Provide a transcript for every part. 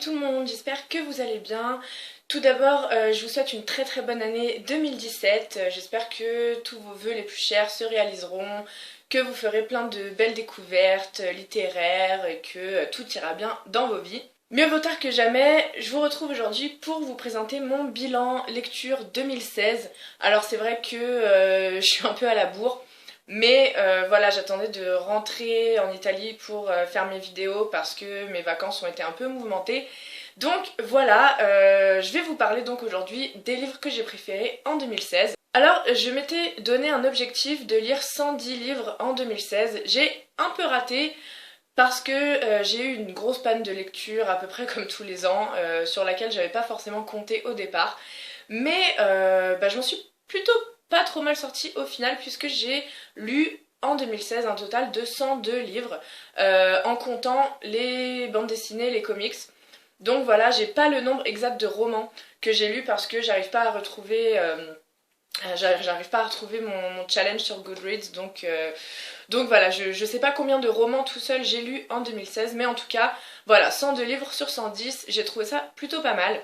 tout le monde, j'espère que vous allez bien. Tout d'abord, je vous souhaite une très très bonne année 2017. J'espère que tous vos vœux les plus chers se réaliseront, que vous ferez plein de belles découvertes littéraires et que tout ira bien dans vos vies. Mieux vaut tard que jamais, je vous retrouve aujourd'hui pour vous présenter mon bilan lecture 2016. Alors c'est vrai que je suis un peu à la bourre. Mais voilà, j'attendais de rentrer en Italie pour faire mes vidéos parce que mes vacances ont été un peu mouvementées. Donc voilà, je vais vous parler donc aujourd'hui des livres que j'ai préférés en 2016. Alors, je m'étais donné un objectif de lire 110 livres en 2016. J'ai un peu raté parce que j'ai eu une grosse panne de lecture, à peu près comme tous les ans, sur laquelle j'avais pas forcément compté au départ. Mais je m'en suis plutôt pas trop mal sortie au final puisque j'ai lu en 2016 un total de 102 livres en comptant les bandes dessinées, les comics. Donc voilà, j'ai pas le nombre exact de romans que j'ai lus parce que j'arrive pas à retrouver mon challenge sur Goodreads, donc voilà, je sais pas combien de romans tout seul j'ai lu en 2016, mais en tout cas, voilà, 102 livres sur 110, j'ai trouvé ça plutôt pas mal.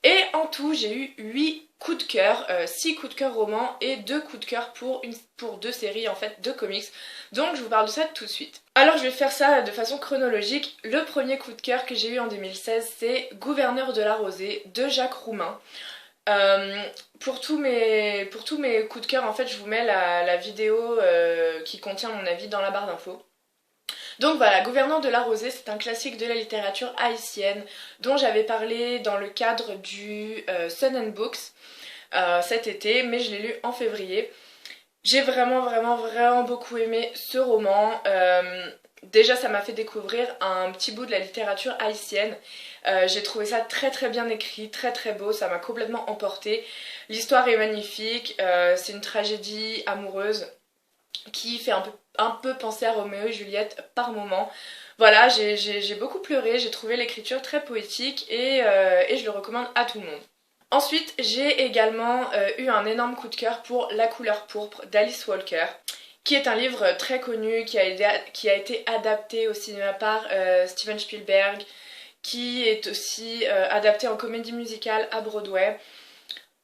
Et en tout, j'ai eu 8 coups de cœur, 6 coups de cœur romans et 2 coups de cœur pour 2 séries en fait, 2 comics. Donc je vous parle de ça tout de suite. Alors je vais faire ça de façon chronologique. Le premier coup de cœur que j'ai eu en 2016, c'est Gouverneur de la Rosée de Jacques Roumain. Pour tous mes coups de cœur, en fait, je vous mets la vidéo qui contient mon avis dans la barre d'infos. Donc voilà, Gouverneur de la Rosée, c'est un classique de la littérature haïtienne dont j'avais parlé dans le cadre du Sun and Books cet été, mais je l'ai lu en février. J'ai vraiment beaucoup aimé ce roman. Déjà, ça m'a fait découvrir un petit bout de la littérature haïtienne. J'ai trouvé ça très bien écrit, très beau, ça m'a complètement emportée. L'histoire est magnifique, c'est une tragédie amoureuse qui fait un peu penser à Roméo et Juliette par moment. Voilà, j'ai beaucoup pleuré, j'ai trouvé l'écriture très poétique et je le recommande à tout le monde. Ensuite, j'ai également eu un énorme coup de cœur pour La couleur pourpre d'Alice Walker, qui est un livre très connu, qui a été adapté au cinéma par Steven Spielberg, qui est aussi adapté en comédie musicale à Broadway.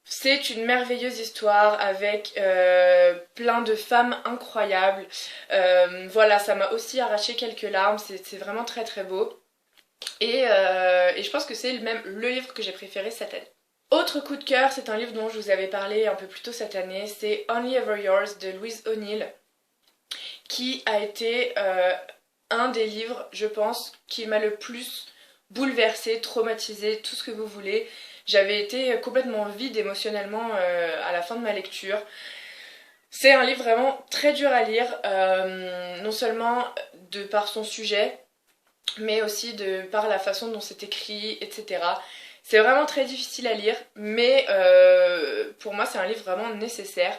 C'est une merveilleuse histoire avec plein de femmes incroyables. Voilà, ça m'a aussi arraché quelques larmes, c'est vraiment très beau. Et je pense que c'est même le livre que j'ai préféré cette année. Autre coup de cœur, c'est un livre dont je vous avais parlé un peu plus tôt cette année, c'est Only Ever Yours de Louise O'Neill, qui a été un des livres, je pense, qui m'a le plus bouleversée, traumatisée, tout ce que vous voulez. J'avais été complètement vide émotionnellement à la fin de ma lecture. C'est un livre vraiment très dur à lire, non seulement de par son sujet, mais aussi de par la façon dont c'est écrit, etc. C'est vraiment très difficile à lire, mais pour moi c'est un livre vraiment nécessaire.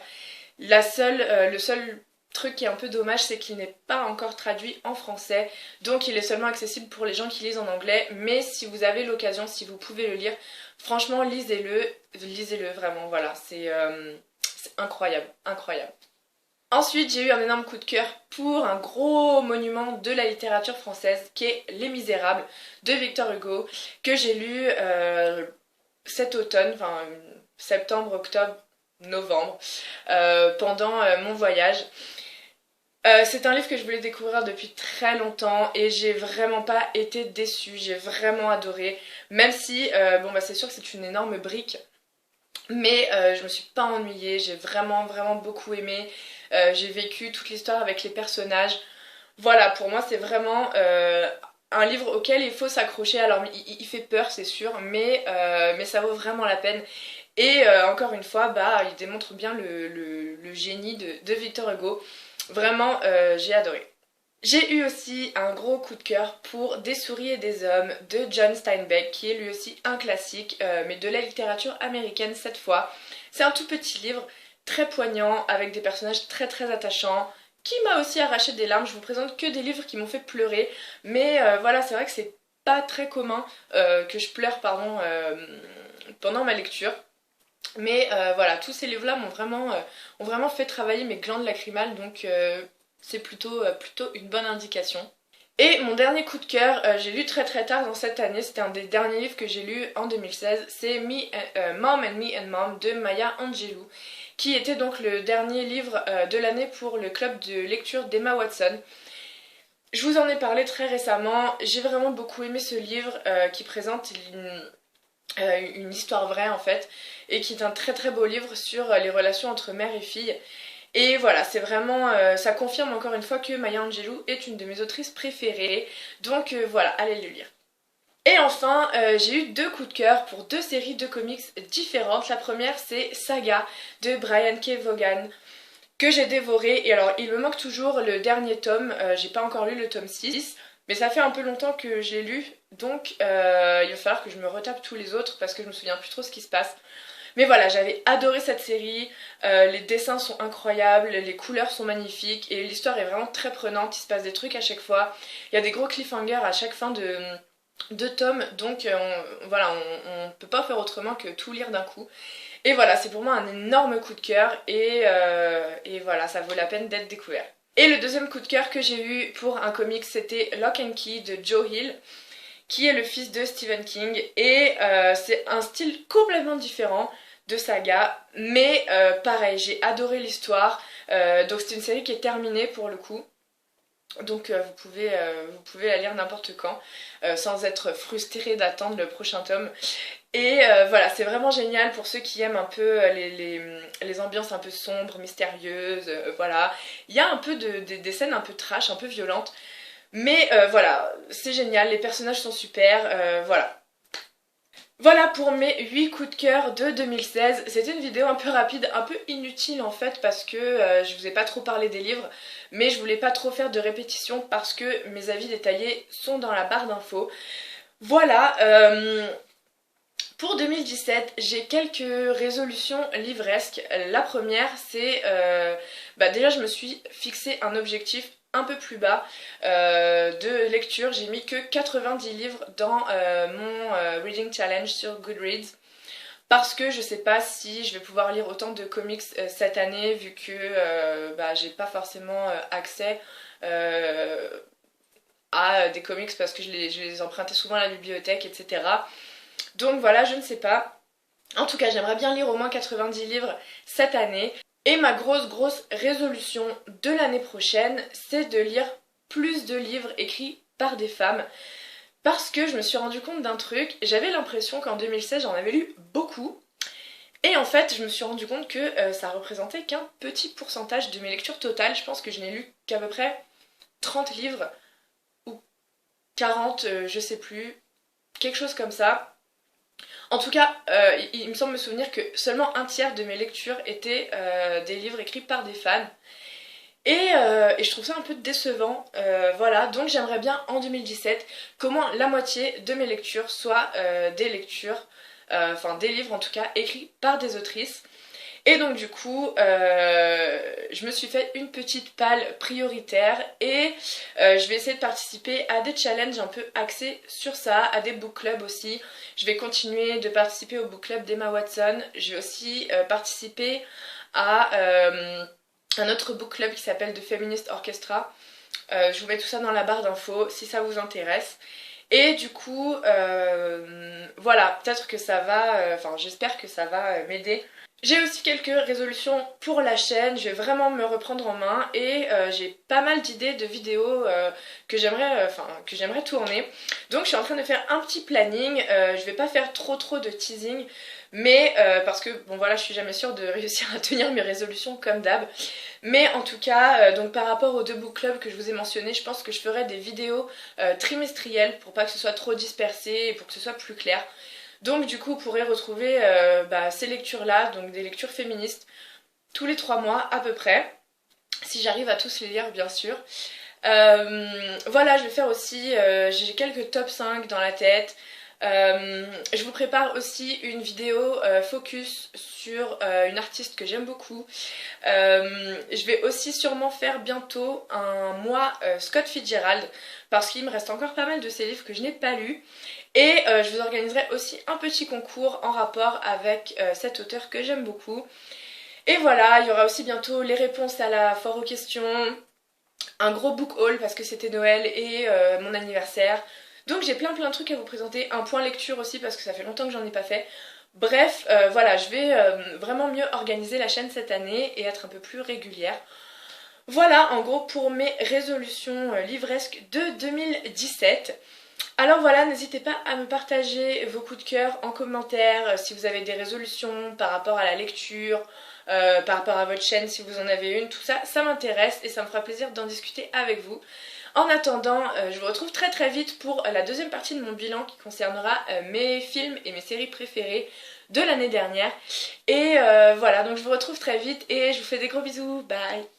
Le seul truc qui est un peu dommage, c'est qu'il n'est pas encore traduit en français, donc il est seulement accessible pour les gens qui lisent en anglais, mais si vous avez l'occasion, si vous pouvez le lire, franchement lisez-le vraiment, voilà, c'est incroyable. Ensuite, j'ai eu un énorme coup de cœur pour un gros monument de la littérature française qui est Les Misérables de Victor Hugo, que j'ai lu cet automne, enfin septembre, octobre, novembre, pendant mon voyage. C'est un livre que je voulais découvrir depuis très longtemps et j'ai vraiment pas été déçue, j'ai vraiment adoré, même si, c'est sûr que c'est une énorme brique, mais je me suis pas ennuyée, j'ai vraiment beaucoup aimé. J'ai vécu toute l'histoire avec les personnages. Voilà, pour moi c'est vraiment un livre auquel il faut s'accrocher. Alors il fait peur c'est sûr, mais ça vaut vraiment la peine. Et encore une fois, il démontre bien le génie de Victor Hugo. Vraiment, j'ai adoré. J'ai eu aussi un gros coup de cœur pour Des souris et des hommes de John Steinbeck, qui est lui aussi un classique, mais de la littérature américaine cette fois. C'est un tout petit livre, très poignant, avec des personnages très attachants, qui m'a aussi arraché des larmes. Je vous présente que des livres qui m'ont fait pleurer, mais voilà, c'est vrai que c'est pas très commun que je pleure pendant ma lecture. Mais voilà, tous ces livres-là ont vraiment fait travailler mes glandes lacrymales, donc c'est plutôt une bonne indication. Et mon dernier coup de cœur, j'ai lu très très tard dans cette année, c'était un des derniers livres que j'ai lu en 2016, c'est Mom and Me and Mom de Maya Angelou, qui était donc le dernier livre de l'année pour le club de lecture d'Emma Watson. Je vous en ai parlé très récemment, j'ai vraiment beaucoup aimé ce livre qui présente une histoire vraie en fait, et qui est un très très beau livre sur les relations entre mère et fille. Et voilà, c'est vraiment, ça confirme encore une fois que Maya Angelou est une de mes autrices préférées. Donc voilà, allez le lire. Et enfin, j'ai eu deux coups de cœur pour deux séries de comics différentes. La première, c'est Saga de Brian K. Vaughan, que j'ai dévoré. Et alors, il me manque toujours le dernier tome. J'ai pas encore lu le tome 6, mais ça fait un peu longtemps que je l'ai lu. Donc, il va falloir que je me retape tous les autres parce que je me souviens plus trop ce qui se passe. Mais voilà, j'avais adoré cette série, les dessins sont incroyables, les couleurs sont magnifiques et l'histoire est vraiment très prenante, il se passe des trucs à chaque fois. Il y a des gros cliffhangers à chaque fin de tome, donc voilà, on peut pas faire autrement que tout lire d'un coup. Et voilà, c'est pour moi un énorme coup de cœur et voilà, ça vaut la peine d'être découvert. Et le deuxième coup de cœur que j'ai eu pour un comic, c'était Lock and Key de Joe Hill, qui est le fils de Stephen King, et c'est un style complètement différent de Saga, mais pareil, j'ai adoré l'histoire, donc c'est une série qui est terminée pour le coup, donc vous pouvez la lire n'importe quand, sans être frustré d'attendre le prochain tome. Et voilà, c'est vraiment génial pour ceux qui aiment un peu les ambiances un peu sombres, mystérieuses, voilà. Il y a un peu des scènes un peu trash, un peu violentes, mais voilà, c'est génial, les personnages sont super, voilà. Voilà pour mes 8 coups de cœur de 2016. C'était une vidéo un peu rapide, un peu inutile en fait parce que je vous ai pas trop parlé des livres, mais je voulais pas trop faire de répétition parce que mes avis détaillés sont dans la barre d'infos. Voilà, pour 2017, j'ai quelques résolutions livresques. La première, c'est déjà je me suis fixé un objectif un peu plus bas de lecture. J'ai mis que 90 livres dans mon Reading Challenge sur Goodreads. Parce que je sais pas si je vais pouvoir lire autant de comics cette année vu que j'ai pas forcément accès à des comics parce que je les empruntais souvent à la bibliothèque, etc. Donc voilà, je ne sais pas. En tout cas, j'aimerais bien lire au moins 90 livres cette année. Et ma grosse résolution de l'année prochaine, c'est de lire plus de livres écrits par des femmes. Parce que je me suis rendu compte d'un truc, j'avais l'impression qu'en 2016 j'en avais lu beaucoup. Et en fait, je me suis rendu compte que ça représentait qu'un petit pourcentage de mes lectures totales. Je pense que je n'ai lu qu'à peu près 30 livres, ou 40, je sais plus, quelque chose comme ça. En tout cas, il me semble me souvenir que seulement un tiers de mes lectures étaient des livres écrits par des femmes. Et je trouve ça un peu décevant, voilà, donc j'aimerais bien en 2017 qu'au moins la moitié de mes lectures soient des lectures, enfin des livres en tout cas, écrits par des autrices. Et donc du coup, je me suis fait une petite palle prioritaire et je vais essayer de participer à des challenges un peu axés sur ça, à des book clubs aussi. Je vais continuer de participer au book club d'Emma Watson. Je vais aussi participer à un autre book club qui s'appelle The Feminist Orchestra. Je vous mets tout ça dans la barre d'infos si ça vous intéresse. Et du coup, voilà, peut-être que ça va, enfin j'espère que ça va m'aider. J'ai aussi quelques résolutions pour la chaîne, je vais vraiment me reprendre en main et j'ai pas mal d'idées de vidéos que j'aimerais tourner. Donc je suis en train de faire un petit planning, je vais pas faire trop de teasing, mais parce que bon voilà, je suis jamais sûre de réussir à tenir mes résolutions comme d'hab. Mais en tout cas, donc par rapport aux deux book clubs que je vous ai mentionnés, je pense que je ferai des vidéos trimestrielles pour pas que ce soit trop dispersé et pour que ce soit plus clair. Donc du coup, vous pourrez retrouver ces lectures-là, donc des lectures féministes, tous les 3 mois à peu près, si j'arrive à tous les lire bien sûr. Voilà, je vais faire aussi, j'ai quelques top 5 dans la tête. Je vous prépare aussi une vidéo focus sur une artiste que j'aime beaucoup. Je vais aussi sûrement faire bientôt un mois Scott Fitzgerald parce qu'il me reste encore pas mal de ses livres que je n'ai pas lus. Et je vous organiserai aussi un petit concours en rapport avec cet auteur que j'aime beaucoup. Et voilà, il y aura aussi bientôt les réponses à la foire aux questions, un gros book haul parce que c'était Noël et mon anniversaire. Donc j'ai plein de trucs à vous présenter, un point lecture aussi parce que ça fait longtemps que j'en ai pas fait. Bref, voilà, je vais vraiment mieux organiser la chaîne cette année et être un peu plus régulière. Voilà en gros pour mes résolutions livresques de 2017. Alors voilà, n'hésitez pas à me partager vos coups de cœur en commentaire si vous avez des résolutions par rapport à la lecture, par rapport à votre chaîne si vous en avez une, tout ça, ça m'intéresse et ça me fera plaisir d'en discuter avec vous. En attendant, je vous retrouve très vite pour la deuxième partie de mon bilan qui concernera mes films et mes séries préférées de l'année dernière. Et voilà, donc je vous retrouve très vite et je vous fais des gros bisous, bye!